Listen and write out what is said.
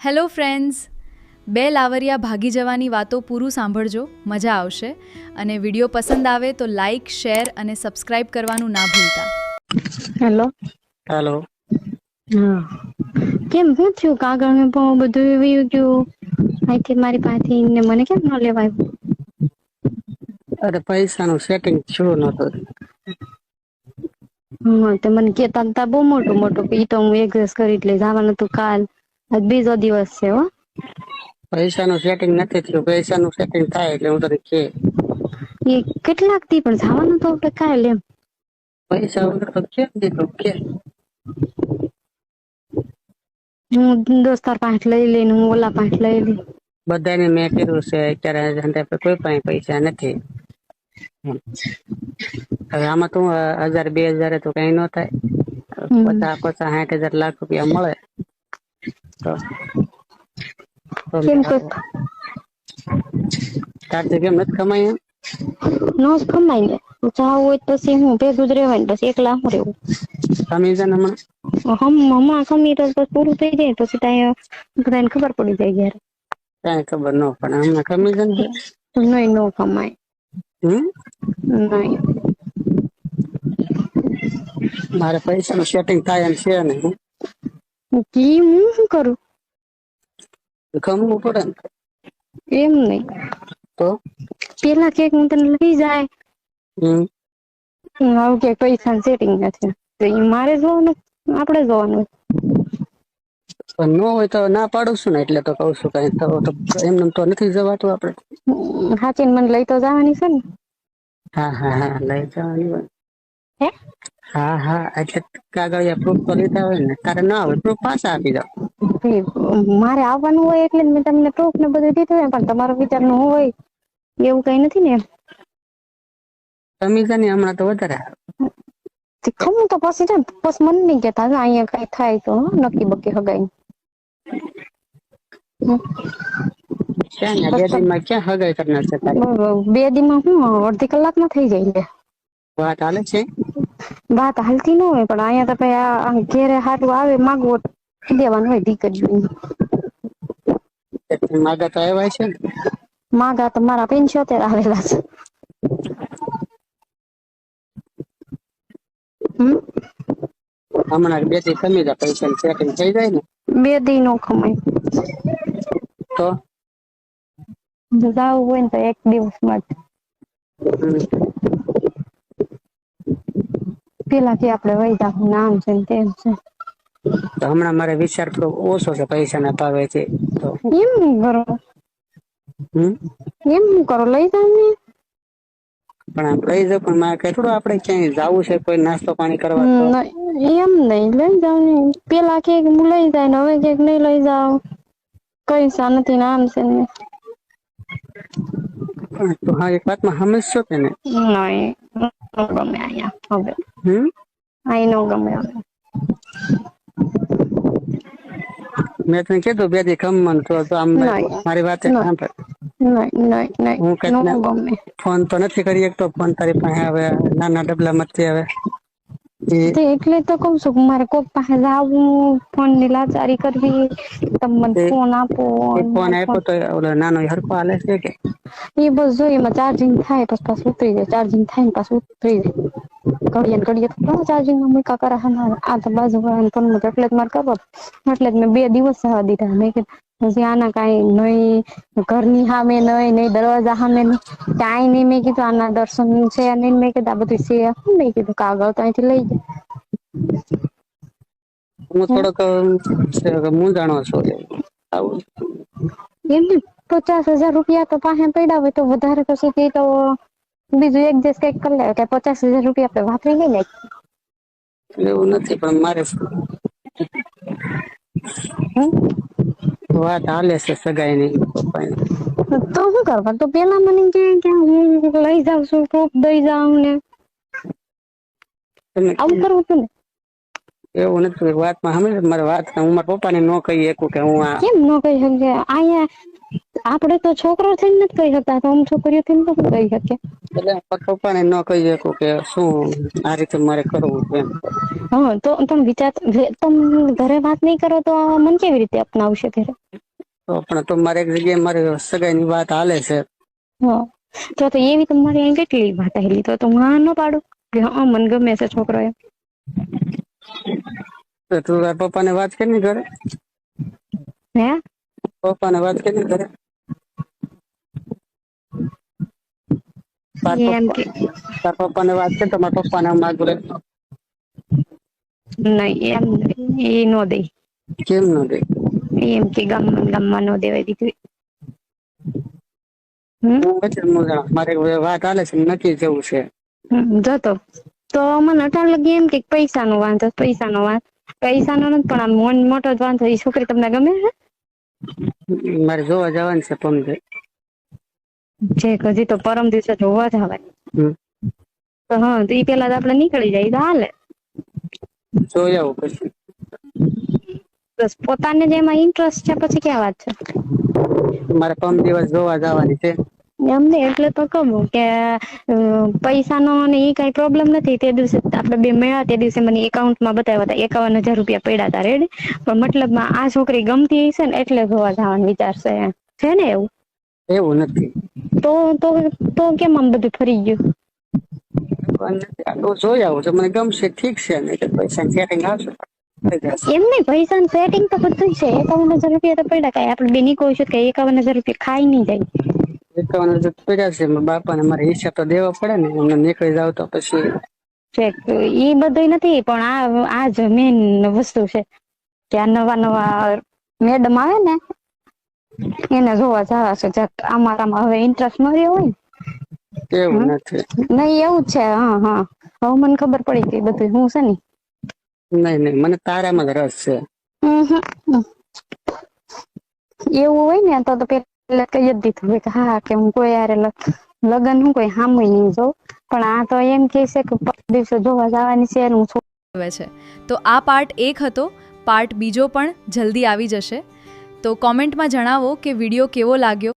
Hello friends, બે લાવરિયા ભાગી જવાની વાતો પૂરું સાંભળજો, મજા આવશે. અને વિડીયો પસંદ આવે તો લાઈક, શેર અને સબસ્ક્રાઇબ કરવાનું ના ભૂલતા. Hello hello. હા, કેમ શું થયું? કાગળ ને બધું વયું ગયું અહીંથી મારી પાસેથી ને મને કેમ ન લેવાય? અરે પૈસાનું સેટિંગ થયું નતું. હા, તો મને કેતા હતા બહુ મોટું મોટું ઈ તો હું એડજસ્ટ કરી એટલે જવાનું હતું કાલ. આજ બીજો દિવસ છે હો. પૈસાનું સેટિંગ નથી થયું. પૈસાનું સેટિંગ થાય એટલે હું તને કે એ કેટલાક દી પણ જવાનું તો આપણે કાલ એમ. પૈસા વગર તો કેમ દીધું કે હું દોસ્તાર પાંચ લઈ લઈને હું ઓલા પાંચ લઈ લઈ. બધાને મેં કીધું છે અત્યારે કોઈ પાસે પૈસા નથી. હવે આમાં તું 1000-2000 તો કઈ ન થાય. 50-60 લાખ રૂપિયા મળે તો કેમ કે તારથી કેમ નથી કમાય એમ? નો જ કમાય ને જાવું હોય પછી હું ભેગું જ રહેવાય ને પછી એકલા હું રહેવું. કમી છે ને હમણાં હમણાં કમી તો પૂરું થઈ જાય પછી ત્યાં બધાને ખબર પડી જાય ત્યારે. કઈ ખબર ન પડે હમણાં કમી છે ને. નહીં નો કમાય. નહીં. મારે પૈસાનું સેટિંગ થાય એમ છે ને. કી હું શું કરું? કમવું પડે ને. એમ નહીં તો પેલા કેક હું તને લઈ જાય. આવું કે પૈસા સેટિંગ નથી તો એ મારે જોવાનું આપણે જોવાનું. ન હોય તો ના પાડું છું ને એટલે તો કઉ છું કઈ તો એમને તો નથી જવાતું આપડે. હાચીને મને લઈ તો જવાની છે ને. હા લઈ જવાની હોય. હે હા એટલે કાગળિયા પ્રૂફ તો લીધા હોય ને. તારે ના હોય પ્રૂફ પાછા આપી જાવ. મારે આવવાનું હોય એટલે મેં તમને પ્રૂફ ને બધું દીધું હોય પણ તમારો વિચાર નું હોય એવું કઈ નથી ને. કમિશન હમણાં તો વધારે ખમું તો પછી છે પછી મને નહીં કેતા અહીંયા કઈ થાય તો નક્કી બકી હગાઈ ક્યાં ને બે દિનમાં ક્યાં હગાઈ કરનાર છે તારી? 2 દીમાં હું અડધી કલાકમાં થઈ જાય લે. વાત હાલે છે. વાત હાલતી ન હોય પણ અહીંયા તો ભાઈ ઘેરે હાટું આવે માગવો દેવાનું હોય દીકરીઓને. માગા તો આવ્યા છે ને. માગા તો મારા 75 આવેલા છે. હમણાં 2 દી કમી જાય પૈસા સેટિંગ થઈ જાય ને. 2 દી નો કમાય. તો જાવું હોય ને તો 1 દિવસમાં જ. પેલા કે આપડે વહી જાહુ ને આમ છે ને તેમ છે. તો હમણાં મારે વિચાર થોડો ઓછો છે પૈસા ના ભાવે છે તો. એમ હું કરો? હમ એમ હું કરો લઈ જાવ ને. પણ આમ લઈ જાવ પણ મારે કઈ થોડું આપડે ક્યાંય જવું છે કોઈ નાસ્તો પાણી કરવા તો. એમ નહીં લઈ જાવ ને પેલા કે હું લઈ જાય ને હવે કે નહીં લઈ જાવ. પૈસા નથી ને આમ છે ને. તો હા એક વાતમાં સમજશો કે ને. નહીં નો ગમે અહીંયા હવે. અહીં નો ગમે હવે. મેં તને કીધું 2 દી ખમવાનું તો આમ મારી વાત સાંભળ. હું કઈ નો ગમે. ફોન તો નથી કરી શકતો ફોન તારી પાસે આવે નાના ડબલા માંથી આવે. એટલે તો કઉ છું કે મારે કોક પાસે જાવું ફોન ની લાચારી કરવી. તમે મને ફોન આપો ફોન આપ્યો તો ઓલો નાનો હરખો હાલે છે કે. એ બસ જોઈ એમાં ચાર્જિંગ થાય પછી પાછું ઉતરી જાય ચાર્જિંગ થાય ને પાછું ઉતરી જાય. ઘડિયા ચાર્જિંગમાં મૂકા કરે આ તો બાજુ ફોન એટલે જ મારે કરવો એટલે જ મેં 2 દિવસ જવા દીધા મેં કીધું પછી આના કઈ નહીં ઘરની સામે નહીં દરવાજા સામે નહીં ક્યાંય નહીં મેં કીધું આના દર્શન છે નહીં મેં કીધું આ બધું છે શું નહીં કીધું કાગળ તો અહીંથી લઈ જાય. હું થોડોક મૂંઝાણો છું આવું. એમને 50,000 રૂપિયા તો પાસે પડ્યા હોય તો વધારે પછી તો બીજું એક દિવસ કઈક કરી લે 50,000 રૂપિયા આપણે વાપરી લઈ ને. એવું નથી પણ મારે વાત હાલે છે સગાઈ ની પપ્પાની. તો શું કરવા તો પેલા મને કે હું લઈ જાઉં છું પ્રૂફ દઈ જાઉં ને આવું કરવું હતું ને. એવું નથી વાતમાં સમજ મારી વાત હું મારા પપ્પાને ન કહી શકું કે હું આ કેમ ન કહી શકીએ અહીંયા આપણે તો છોકરો થઈને નથી કહી શકતા તો આમ છોકરીઓ થઈને તો કહી શકીએ. એટલે પપ્પાને ન કહી શકું કે શું આ રીતે મારે કરવું છે એમ. હા તો તમે તમે ઘરે વાત નહીં કરો તો મન કેવી રીતે અપનાવશે ઘરે? તો પણ તો મારે એક જગ્યાએ મારી સગાઈની વાત હાલે છે. હા તો એવી તમારી અહીં કેટલી વાત આવેલી તો હું હા ન પાડું કે હા મને ગમે છે છોકરો એમ. તો તું તારા પપ્પાને વાત કરી ની ઘરે? હે પપ્પાને વાત કરી ની ઘરે? એમ કે તાર પપ્પાને વાત કરી તો મારા પપ્પાને માગું લે. નહીં એમ એ નો દે. કેમ ન દે? એમ કે ગામમાં નો દેવાય દીકરી. મારે વાત હાલે છે નક્કી જવું છે. જતો તો મને અટાણ લગી એમ કે પૈસા નો વાંધો પૈસા નો નથી પણ આ મોટો જ વાંધો એ છોકરી તમને ગમે છે? મારે જોવા જવાનું છે પમદે. છે હજી તો પરમ દિવસે જોવા જવાય. હમ. તો હા તો ઈ પેલા તો આપડે નીકળી જાય તો હાલે. જોઈ આવું પછી. બસ પોતાને જ એમાં ઇન્ટરેસ્ટ છે પછી ક્યાં વાત છે. મારે પરમ દિવસ જોવા જવાની છે. એમને એટલે તો કહું કે પૈસા નો અને એ કઈ પ્રોબ્લેમ નથી તે દિવસે આપડે બે મેળ્યા તે દિવસે મને એકાઉન્ટમાં બતાવ્યા હતા 51,000 રૂપિયા પડ્યા હતા રેડી પણ મતલબમાં આ છોકરી ગમતી હશે ને એટલે જોવા જવાનું વિચારશે છે ને એવું. એવું નથી. તો કેમ આમ બધું ફરી ગયું? જોઈ આવું તો મને ગમશે ઠીક છે ને પૈસા સેટિંગ આવશે. એમ નહીં પૈસા સેટિંગ તો બધું છે 51,000 રૂપિયા તો પડ્યા કાંઈ આપડે બેની કોઈ છે કે 51,000 રૂપિયા ખાઈ નહીં જાય. 51,000 પડ્યા છે બાપા ને મારે હિસાબ તો દેવા પડે ને એમને નીકળી જાવ તો પછી. ઈ બધું નથી પણ આ જ મેન વસ્તુ છે કે આ નવા મેડમ આવે ને એને જોવા જવા છે અમારામાં હવે ઇન્ટરેસ્ટ ન રહ્યો હોય ને. એવું નથી. નહીં એવું જ છે હા હવે મને ખબર પડી ગઈ બધું હું છે ને. નહીં મને તારામાં જ રસ છે. એવું હોય ને તો પેલા કઈ જ દીધું કે હા કે હું કોઈ યારે લગન હું કોઈ હામુય નહીં જોઉં પણ આ તો એમ કે છે કે દિવસે જોવા જવાની છે હું આવે છે. તો આ પાર્ટ 1 હતો. પાર્ટ બીજો પણ જલ્દી આવી જશે. તો કોમેન્ટમાં જણાવો કે વિડીયો કેવો લાગ્યો.